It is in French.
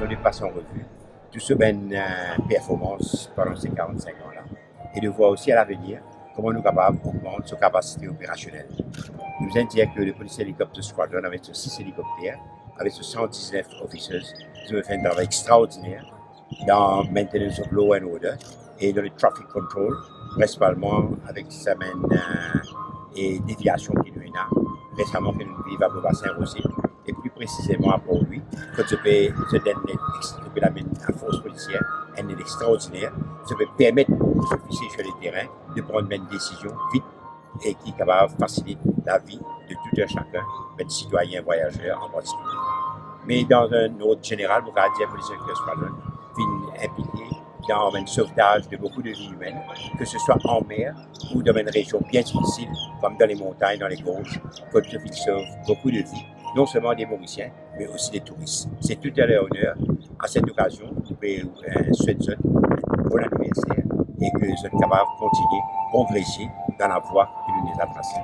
de passer en revue tout ce ben performance pendant ces 45 ans-là et de voir aussi à l'avenir comment nous sommes capables d'augmenter nos capacités opérationnelles. Nous allons dire que le police Helicopter Squadron, avec ses 6 hélicoptères, avec ses 119 officers, ils ont fait un travail extraordinaire dans le maintenance of law and order et dans le traffic control, principalement avec sa et déviation qui nous a récemment que nous vivons à Beaubassin-Rosé et plus précisément pour lui, quand je peux la force policière, elle est extraordinaire, ça peut permettre aux officiers sur le terrain de prendre une décision vite et qui est capable de faciliter la vie de tout un chacun, des citoyens voyageurs en particulier. Mais dans un ordre général, vous pouvez dire que les Helicopter Squadron sont impliqués dans un sauvetage de beaucoup de vies humaines, que ce soit en mer ou dans une région bien difficile, comme dans les montagnes, dans les gorges, quand ils sauvent beaucoup de vies, non seulement des Mauriciens, mais aussi des touristes. C'est tout à leur honneur. À cette occasion, nous pouvons souhaiter un bon anniversaire et que vous êtes capables de continuer, progresser dans la voie que nous nous avons tracée.